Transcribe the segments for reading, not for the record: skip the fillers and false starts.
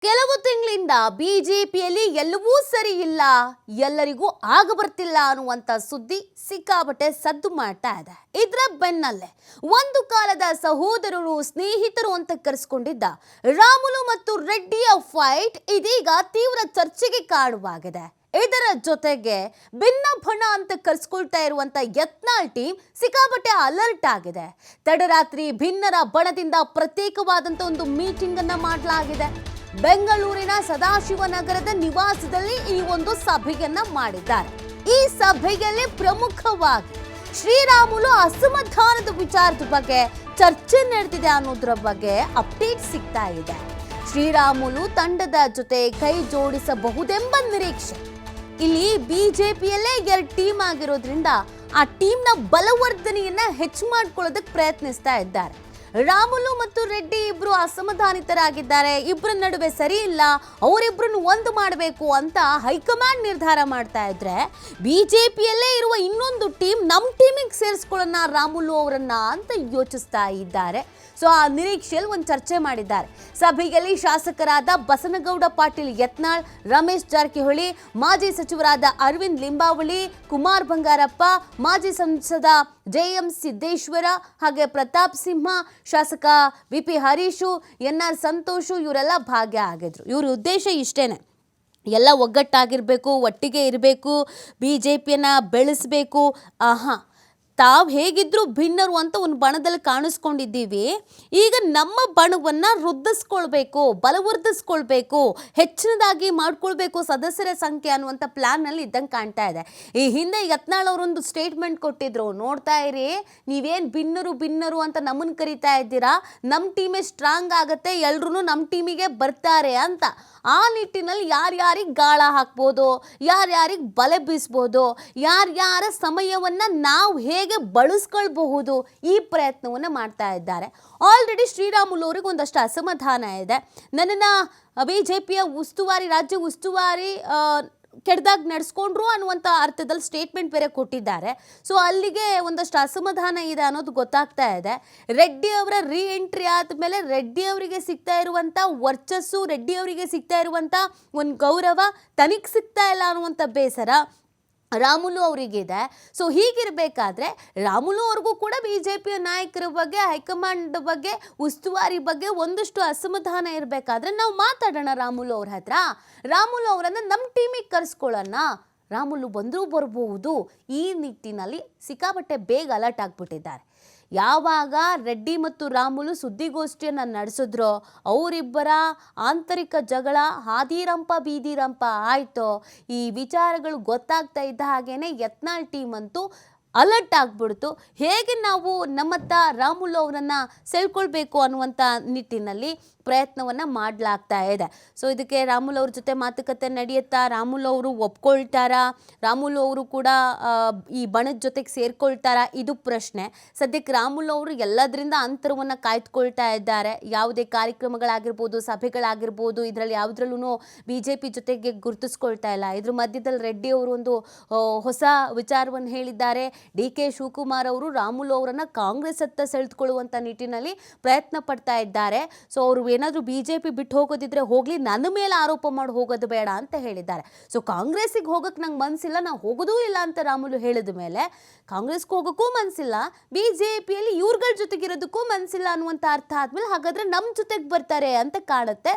ಕೆಲವು ತಿಂಗಳಿಂದ ಬಿಜೆಪಿಯಲ್ಲಿ ಎಲ್ಲವೂ ಸರಿ ಇಲ್ಲ, ಎಲ್ಲರಿಗೂ ಆಗ ಬರ್ತಿಲ್ಲ ಅನ್ನುವಂತ ಸುದ್ದಿ ಸಿಕ್ಕಾಪಟ್ಟೆ ಸದ್ದು ಮಾಡ್ತಾ ಇದೆ. ಇದರ ಬೆನ್ನಲ್ಲೇ ಒಂದು ಕಾಲದ ಸಹೋದರರು ಸ್ನೇಹಿತರು ಅಂತ ಕರೆಸಿಕೊಂಡಿದ್ದ ರಾಮುಲು ಮತ್ತು ರೆಡ್ಡಿಯ ಫೈಟ್ ಇದೀಗ ತೀವ್ರ ಚರ್ಚೆಗೆ ಕಾರಣವಾಗಿದೆ. ಇದರ ಜೊತೆಗೆ ಭಿನ್ನ ಬಣ ಅಂತ ಕರೆಸ್ಕೊಳ್ತಾ ಇರುವಂತ ಯತ್ನಾಳ್ ಟೀಮ್ ಸಿಕ್ಕಾಪಟ್ಟೆ ಅಲರ್ಟ್ ಆಗಿದೆ. ತಡರಾತ್ರಿ ಭಿನ್ನರ ಬಣದಿಂದ ಪ್ರತ್ಯೇಕವಾದಂತ ಒಂದು ಮೀಟಿಂಗ್ ಅನ್ನ ಮಾಡಲಾಗಿದೆ. ಬೆಂಗಳೂರಿನ ಸದಾಶಿವನಗರದ ನಿವಾಸದಲ್ಲಿ ಈ ಒಂದು ಸಭೆಯನ್ನ ಮಾಡಿದ್ದಾರೆ. ಈ ಸಭೆಯಲ್ಲಿ ಪ್ರಮುಖವಾಗಿ ಶ್ರೀರಾಮುಲು ಅಸಮಾಧಾನದ ವಿಚಾರದ ಬಗ್ಗೆ ಚರ್ಚೆ ನಡೆದಿದೆ ಅನ್ನೋದ್ರ ಬಗ್ಗೆ ಅಪ್ಡೇಟ್ ಸಿಗ್ತಾ ಇದೆ. ಶ್ರೀರಾಮುಲು ತಂಡದ ಜೊತೆ ಕೈ ಜೋಡಿಸಬಹುದೆಂಬ ನಿರೀಕ್ಷೆ. ಇಲ್ಲಿ ಬಿಜೆಪಿಯಲ್ಲೇ 2 ಟೀಮ್ ಆಗಿರೋದ್ರಿಂದ ಆ ಟೀಮ್ನ ಬಲವರ್ಧನೆಯನ್ನ ಹೆಚ್ಚು ಮಾಡ್ಕೊಳ್ಳೋದಕ್ಕೆ ಪ್ರಯತ್ನಿಸ್ತಾ ಇದ್ದಾರೆ. ರಾಮುಲು ಮತ್ತು ರೆಡ್ಡಿ ಇಬ್ರು ಅಸಮಾಧಾನಿತರಾಗಿದ್ದಾರೆ. ಇಬ್ಬರ ನಡುವೆ ಸರಿ ಇಲ್ಲ, ಅವರಿಬ್ಬರನ್ನು ಒಂದು ಮಾಡಬೇಕು ಅಂತ ಹೈಕಮಾಂಡ್ ನಿರ್ಧಾರ ಮಾಡ್ತಾ ಇದ್ರೆ, ಬಿಜೆಪಿಯಲ್ಲೇ ಇರುವ ಇನ್ನೊಂದು ಟೀಮ್ ನಮ್ಮ ಟೀಮಿಗೆ ಸೇರಿಸ್ಕೊಳ್ಳೋಣ ರಾಮುಲು ಅವರನ್ನ ಅಂತ ಯೋಚಿಸ್ತಾ ಇದ್ದಾರೆ. ಸೊ ಆ ನಿರೀಕ್ಷೆಯಲ್ಲಿ ಒಂದು ಚರ್ಚೆ ಮಾಡಿದ್ದಾರೆ. ಸಭೆಯಲ್ಲಿ ಶಾಸಕರಾದ ಬಸನಗೌಡ ಪಾಟೀಲ್ ಯತ್ನಾಳ್, ರಮೇಶ್ ಜಾರಕಿಹೊಳಿ, ಮಾಜಿ ಸಚಿವರಾದ ಅರವಿಂದ್ ಲಿಂಬಾವಳಿ, ಕುಮಾರ್ ಬಂಗಾರಪ್ಪ, ಮಾಜಿ ಸಂಸದ JM ಸಿದ್ದೇಶ್ವರ, ಹಾಗೆ ಪ್ರತಾಪ್ ಸಿಂಹ, ಶಾಸಕ VP ಹರೀಶು, NR ಸಂತೋಷು ಇವರೆಲ್ಲ ಭಾಗಿಯಾಗಿದ್ರು. ಇವ್ರ ಉದ್ದೇಶ ಇಷ್ಟೇನೆ, ಎಲ್ಲ ಒಗ್ಗಟ್ಟಾಗಿರಬೇಕು, ಒಟ್ಟಿಗೆ ಇರಬೇಕು, BJPಯನ್ನು ಬೆಳೆಸಬೇಕು. ತಾವು ಹೇಗಿದ್ರು ಭಿನ್ನರು ಅಂತ ಒಂದು ಬಣದಲ್ಲಿ ಕಾಣಿಸ್ಕೊಂಡಿದ್ದೀವಿ. ಈಗ ನಮ್ಮ ಬಣವನ್ನು ವೃದ್ಧಿಸ್ಕೊಳ್ಬೇಕು, ಬಲವರ್ಧಿಸ್ಕೊಳ್ಬೇಕು, ಹೆಚ್ಚಿನದಾಗಿ ಮಾಡ್ಕೊಳ್ಬೇಕು ಸದಸ್ಯರ ಸಂಖ್ಯೆ ಅನ್ನುವಂಥ ಪ್ಲ್ಯಾನ್ನಲ್ಲಿ ಇದ್ದಂಗೆ ಕಾಣ್ತಾ ಇದೆ. ಈ ಹಿಂದೆ ಯತ್ನಾಳ್ ಅವರೊಂದು ಸ್ಟೇಟ್ಮೆಂಟ್ ಕೊಟ್ಟಿದ್ರು, ನೋಡ್ತಾ ಇರಿ, ನೀವೇನು ಭಿನ್ನರು ಅಂತ ನಮ್ಮನ್ನು ಕರಿತಾ ಇದ್ದೀರಾ, ನಮ್ಮ ಟೀಮೇ ಸ್ಟ್ರಾಂಗ್ ಆಗುತ್ತೆ, ಎಲ್ರೂ ನಮ್ಮ ಟೀಮಿಗೆ ಬರ್ತಾರೆ ಅಂತ. ಆ ನಿಟ್ಟಿನಲ್ಲಿ ಯಾರ್ಯಾರಿಗೆ ಗಾಳ ಹಾಕ್ಬೋದು, ಯಾರ್ಯಾರಿಗೆ ಬಲೆ ಬೀಸ್ಬೋದು, ಯಾರ್ಯಾರ ಸಮಯವನ್ನು ನಾವು ಹೇಗೆ ಬಳಸ್ಕೊಳ್ಬಹುದು, ಈ ಪ್ರಯತ್ನವನ್ನು ಮಾಡ್ತಾ ಇದ್ದಾರೆ. ಆಲ್ರೆಡಿ ಶ್ರೀರಾಮುಲು ಅವರಿಗೆ ಒಂದಷ್ಟು ಅಸಮಾಧಾನ ಇದೆ. ನನ್ನನ್ನು ಬಿಜೆಪಿಯ ರಾಜ್ಯ ಉಸ್ತುವಾರಿ ಕೆಡ್ದಾಗ ನಡೆಸ್ಕೊಂಡ್ರು ಅನ್ನುವಂಥ ಅರ್ಥದಲ್ಲಿ ಸ್ಟೇಟ್ಮೆಂಟ್ ಬೇರೆ ಕೊಟ್ಟಿದ್ದಾರೆ. ಸೊ ಅಲ್ಲಿಗೆ ಒಂದಷ್ಟು ಅಸಮಾಧಾನ ಇದೆ ಅನ್ನೋದು ಗೊತ್ತಾಗ್ತಾ ಇದೆ. ರೆಡ್ಡಿ ಅವರ ರೀ ಎಂಟ್ರಿ ಆದಮೇಲೆ ರೆಡ್ಡಿ ಅವರಿಗೆ ಸಿಗ್ತಾ ಇರುವಂಥ ವರ್ಚಸ್ಸು, ರೆಡ್ಡಿ ಅವರಿಗೆ ಸಿಗ್ತಾ ಇರುವಂಥ ಒಂದು ಗೌರವ ತನಿಗೆ ಸಿಗ್ತಾ ಇಲ್ಲ ಅನ್ನುವಂಥ ಬೇಸರ ರಾಮುಲು ಅವರಿಗಿದೆ. ಸೊ ಹೀಗಿರಬೇಕಾದ್ರೆ ರಾಮುಲು ಅವ್ರಿಗೂ ಕೂಡ ಬಿಜೆಪಿಯ ನಾಯಕರ ಬಗ್ಗೆ, ಹೈಕಮಾಂಡ್ ಬಗ್ಗೆ, ಉಸ್ತುವಾರಿ ಬಗ್ಗೆ ಒಂದಷ್ಟು ಅಸಮಾಧಾನ ಇರಬೇಕಾದ್ರೆ ನಾವು ಮಾತಾಡೋಣ ರಾಮುಲು ಅವ್ರ ಹತ್ರ. ರಾಮುಲು ಅವರನ್ನು ನಮ್ಮ ಟೀಮಿಗೆ ಕರೆಸ್ಕೊಳ್ಳೋಣ, ರಾಮುಲು ಬಂದರೂ ಬರ್ಬೋದು. ಈ ನಿಟ್ಟಿನಲ್ಲಿ ಸಿಕ್ಕಾಪಟ್ಟೆ ಬೇಗ ಅಲರ್ಟ್ ಆಗಿಬಿಟ್ಟಿದ್ದಾರೆ. ಯಾವಾಗ ರೆಡ್ಡಿ ಮತ್ತು ರಾಮುಲು ಸುದ್ದಿಗೋಷ್ಠಿಯನ್ನು ನಡೆಸಿದ್ರೋ, ಅವರಿಬ್ಬರ ಆಂತರಿಕ ಜಗಳ ಹಾದಿರಂಪ ಬೀದಿರಂಪ ಆಯಿತು. ಈ ವಿಚಾರಗಳು ಗೊತ್ತಾಗ್ತಾ ಇದ್ದ ಹಾಗೇನೆ ಯತ್ನಾಳ್ ಟೀಮ್ ಅಂತೂ ಅಲರ್ಟ್ ಆಗಿಬಿಡ್ತು. ಹೇಗೆ ನಾವು ನಮ್ಮತ್ತ ರಾಮುಲು ಅವರನ್ನು ಸೆಳ್ಕೊಳ್ಬೇಕು ಅನ್ನುವಂಥ ನಿಟ್ಟಿನಲ್ಲಿ ಪ್ರಯತ್ನವನ್ನು ಮಾಡಲಾಗ್ತಾ ಇದೆ. ಸೊ ಇದಕ್ಕೆ ರಾಮುಲು ಅವ್ರ ಜೊತೆ ಮಾತುಕತೆ ನಡೆಯುತ್ತಾ, ರಾಮುಲು ಅವರು ಒಪ್ಕೊಳ್ತಾರಾ, ರಾಮುಲು ಅವರು ಕೂಡ ಈ ಬಣದ ಜೊತೆಗೆ ಸೇರ್ಕೊಳ್ತಾರಾ, ಇದು ಪ್ರಶ್ನೆ. ಸದ್ಯಕ್ಕೆ ರಾಮುಲು ಅವರು ಎಲ್ಲದರಿಂದ ಅಂತರವನ್ನು ಕಾಯ್ದುಕೊಳ್ತಾ ಇದ್ದಾರೆ. ಯಾವುದೇ ಕಾರ್ಯಕ್ರಮಗಳಾಗಿರ್ಬೋದು, ಸಭೆಗಳಾಗಿರ್ಬೋದು, ಇದರಲ್ಲಿ ಯಾವುದ್ರಲ್ಲೂ BJP ಜೊತೆಗೆ ಗುರುತಿಸ್ಕೊಳ್ತಾ ಇಲ್ಲ. ಇದ್ರ ಮಧ್ಯದಲ್ಲಿ ರೆಡ್ಡಿ ಅವರು ಒಂದು ಹೊಸ ವಿಚಾರವನ್ನು ಹೇಳಿದ್ದಾರೆ. DK ಶಿವಕುಮಾರ್ ಅವರು ರಾಮುಲು ಅವರನ್ನು ಕಾಂಗ್ರೆಸ್ ಹತ್ತ ಸೆಳೆದುಕೊಳ್ಳುವಂಥ ನಿಟ್ಟಿನಲ್ಲಿ ಪ್ರಯತ್ನ ಪಡ್ತಾ ಇದ್ದಾರೆ. ಸೊ ಅವರು ಏನಾದರೂ BJP ಬಿಟ್ಟು ಹೋಗೋದಿದ್ರೆ ಹೋಗಲಿ, ನನ್ನ ಮೇಲೆ ಆರೋಪ ಮಾಡಿ ಹೋಗೋದು ಬೇಡ ಅಂತ ಹೇಳಿದ್ದಾರೆ. ಸೊ ಕಾಂಗ್ರೆಸ್ಸಿಗೆ ಹೋಗೋಕ್ಕೆ ನಂಗೆ ಮನಸ್ಸಿಲ್ಲ, ನಾವು ಹೋಗೋದೂ ಇಲ್ಲ ಅಂತ ರಾಮುಲು ಹೇಳಿದ ಮೇಲೆ ಕಾಂಗ್ರೆಸ್ಗೆ ಹೋಗೋಕ್ಕೂ ಮನಸ್ಸಿಲ್ಲ, BJPಯಲ್ಲಿ ಇವ್ರಗಳ ಜೊತೆಗಿರೋದಕ್ಕೂ ಮನಸ್ಸಿಲ್ಲ ಅನ್ನುವಂಥ ಅರ್ಥ ಆದಮೇಲೆ ಹಾಗಾದರೆ ನಮ್ಮ ಜೊತೆಗೆ ಬರ್ತಾರೆ ಅಂತ ಕಾಣುತ್ತೆ.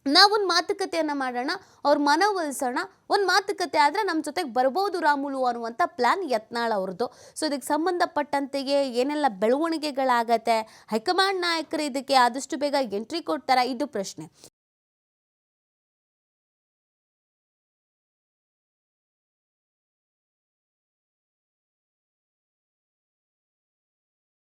ನಾವೊಂದು ಮಾತುಕತೆಯನ್ನು ಮಾಡೋಣ, ಅವ್ರ ಮನವೊಲಿಸೋಣ, ಒಂದು ಮಾತುಕತೆ ಆದರೆ ನಮ್ಮ ಜೊತೆಗೆ ಬರ್ಬೋದು ರಾಮುಲು ಅನ್ನುವಂಥ ಪ್ಲ್ಯಾನ್ ಯತ್ನಾಳ್ ಅವ್ರದ್ದು. ಸೊ ಇದಕ್ಕೆ ಸಂಬಂಧಪಟ್ಟಂತೆಯೇ ಏನೆಲ್ಲ ಬೆಳವಣಿಗೆಗಳಾಗತ್ತೆ, ಹೈಕಮಾಂಡ್ ನಾಯಕರು ಇದಕ್ಕೆ ಆದಷ್ಟು ಬೇಗ ಎಂಟ್ರಿ ಕೊಡ್ತಾರಾ, ಇದು ಪ್ರಶ್ನೆ.